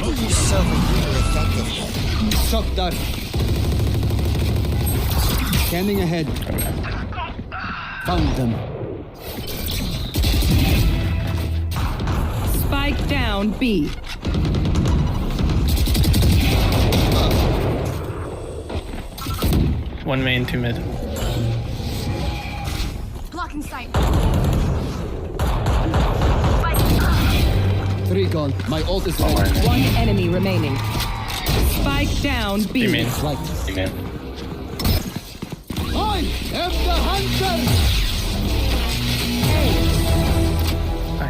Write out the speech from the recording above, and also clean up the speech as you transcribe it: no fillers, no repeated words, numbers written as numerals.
Make yourself really effective. Shock dart. Scanning ahead. Found them. Spike down B. One main, two mid. Blocking sight. Recon. My ult is ready. One enemy remaining. Spike down B. Two main. Flight. Two main. I am the hunter! A.